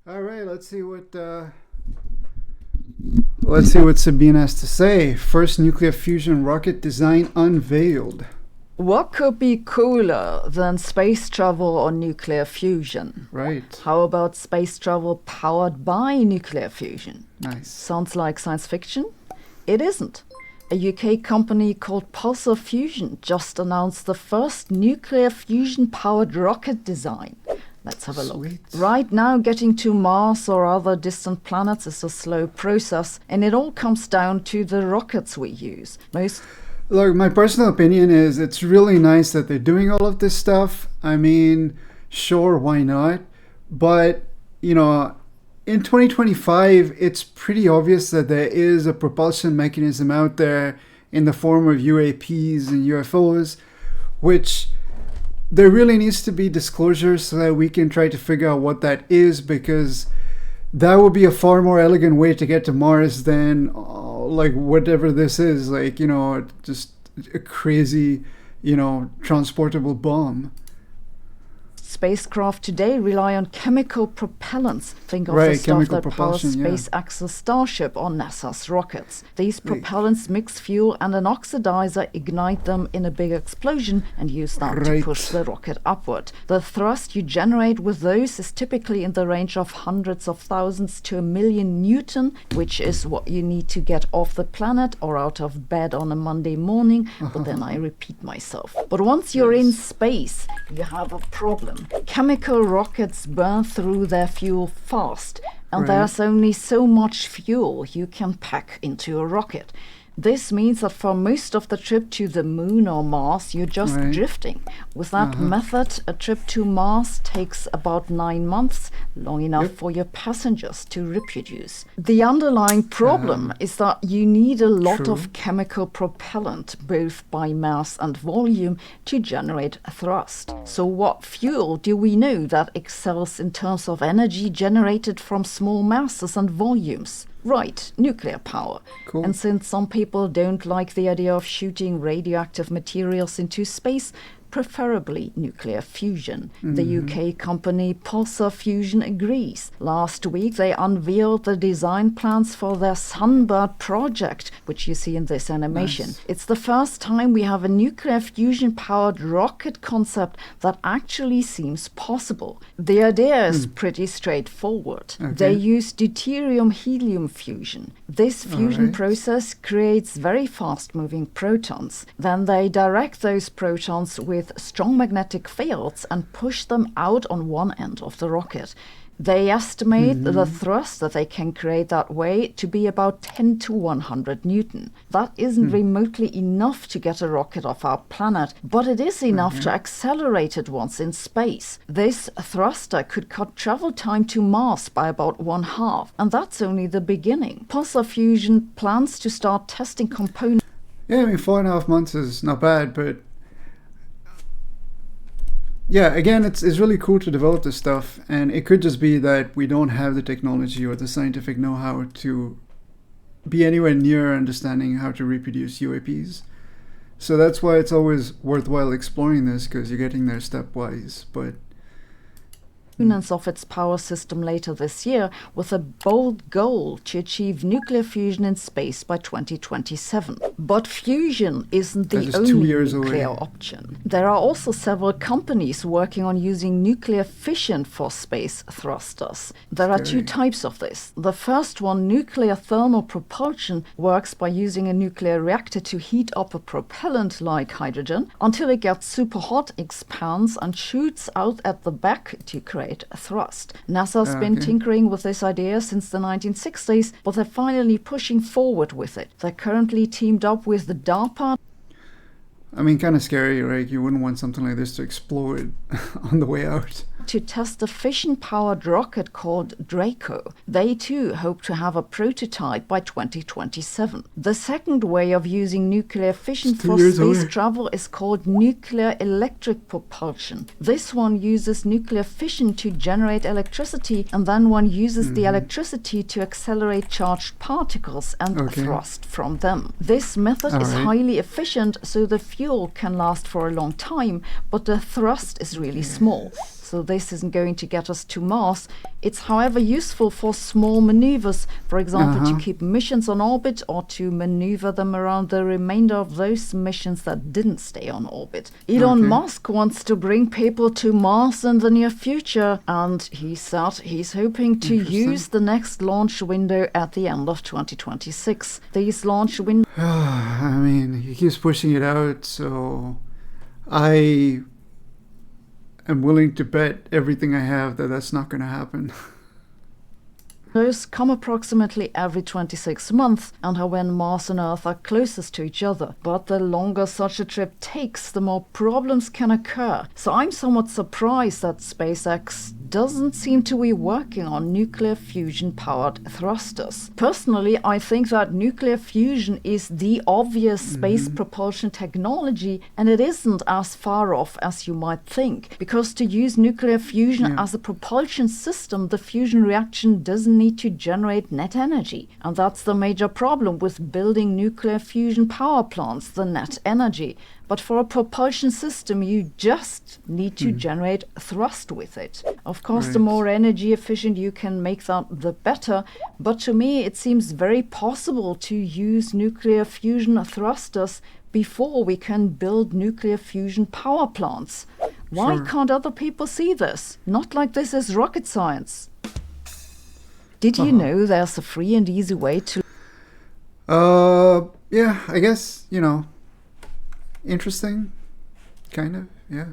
All right, let's see what Sabine has to say. First nuclear fusion rocket design unveiled. What could be cooler than space travel or nuclear fusion? Right. How about space travel powered by nuclear fusion? Nice. Sounds like science fiction? It isn't. A UK company called Pulsar Fusion just announced the first nuclear fusion powered rocket design. Let's have a look. Sweet. Right now, getting to Mars or other distant planets is a slow process, and it all comes down to the rockets we use. Look, my personal opinion is it's really nice that they're doing all of this stuff. I mean, sure, why not? But, in 2025, it's pretty obvious that there is a propulsion mechanism out there in the form of UAPs and UFOs, which there really needs to be disclosure so that we can try to figure out what that is, because that would be a far more elegant way to get to Mars than like whatever this is, like, just a crazy, transportable bomb. Spacecraft today rely on chemical propellants. Think of the Right, stuff chemical that powers propulsion, yeah. SpaceX's Starship or NASA's rockets. These propellants mix fuel and an oxidizer, ignite them in a big explosion, and use that to Right. push the rocket upward. The thrust you generate with those is typically in the range of hundreds of thousands to a million Newton, which is what you need to get off the planet or out of bed on a Monday morning. But then I repeat myself. But once you're in space, you have a problem. Chemical rockets burn through their fuel fast, and Right. there's only so much fuel you can pack into a rocket. This means that for most of the trip to the moon or Mars, you're just Right. drifting. With that method, a trip to Mars takes about 9 months, long enough Yep. for your passengers to reproduce. The underlying problem is that you need a lot True. of chemical propellant, both by mass and volume, to generate thrust. So what fuel do we know that excels in terms of energy generated from small masses and volumes? Right, nuclear power. Cool. And since some people don't like the idea of shooting radioactive materials into space, preferably nuclear fusion. The UK company Pulsar Fusion agrees. Last week they unveiled the design plans for their Sunbird project, which you see in this animation. Nice. It's the first time we have a nuclear fusion powered rocket concept that actually seems possible. The idea is pretty straightforward. Okay. They use deuterium-helium fusion. This fusion Alright. process creates very fast-moving protons. Then they direct those protons with strong magnetic fields and push them out on one end of the rocket. They estimate the thrust that they can create that way to be about 10 to 100 Newton. That isn't remotely enough to get a rocket off our planet, but it is enough to accelerate it once in space. This thruster could cut travel time to Mars by about 1/2, and that's only the beginning. Pulsar Fusion plans to start testing components. Yeah, I mean, 4.5 months is not bad, but yeah, again, it's really cool to develop this stuff, and it could just be that we don't have the technology or the scientific know-how to be anywhere near understanding how to reproduce UAPs. So that's why it's always worthwhile exploring this, because you're getting there stepwise. But Of its power system later this year, with a bold goal to achieve nuclear fusion in space by 2027. But fusion isn't That the is 2 only years nuclear away. option. There are also several companies working on using nuclear fission for space thrusters. There are two Scary. types of this. The first one, nuclear thermal propulsion, works by using a nuclear reactor to heat up a propellant like hydrogen until it gets super hot, expands, and shoots out at the back to create a thrust. NASA's been Okay. tinkering with this idea since the 1960s, but they're finally pushing forward with it. They're currently teamed up with the DARPA. I mean, kind of scary, right? You wouldn't want something like this to explode on the way out. to test a fission-powered rocket called Draco. They too hope to have a prototype by 2027. The second way of using nuclear fission It's 2 for years space away. travel is called nuclear electric propulsion. This one uses nuclear fission to generate electricity, and then one uses the electricity to accelerate charged particles and Okay. thrust from them. This method is Alright. highly efficient, so the fuel can last for a long time, but the thrust is really small. so this isn't going to get us to Mars. It's, however, useful for small maneuvers, for example, to keep missions on orbit or to maneuver them around the remainder of those missions that didn't stay on orbit. Elon Musk wants to bring people to Mars in the near future, and he said he's hoping to use the next launch window at the end of 2026. These launch windows... I mean, he keeps pushing it out, so I am willing to bet everything I have that that's not going to happen. Those come approximately every 26 months and are when Mars and Earth are closest to each other. But the longer such a trip takes, the more problems can occur. So I'm somewhat surprised that SpaceX doesn't seem to be working on nuclear fusion-powered thrusters. Personally, I think that nuclear fusion is the obvious space propulsion technology, and it isn't as far off as you might think. Because to use nuclear fusion as a propulsion system, the fusion reaction doesn't need to generate net energy. And that's the major problem with building nuclear fusion power plants, the net energy. But for a propulsion system, you just need to generate thrust with it. Of course, the more energy efficient you can make that, the better. But to me, it seems very possible to use nuclear fusion thrusters before we can build nuclear fusion power plants. Why can't other people see this? Not like this is rocket science. Did you know there's a free and easy way to... Yeah, I guess, interesting. Kind of, yeah.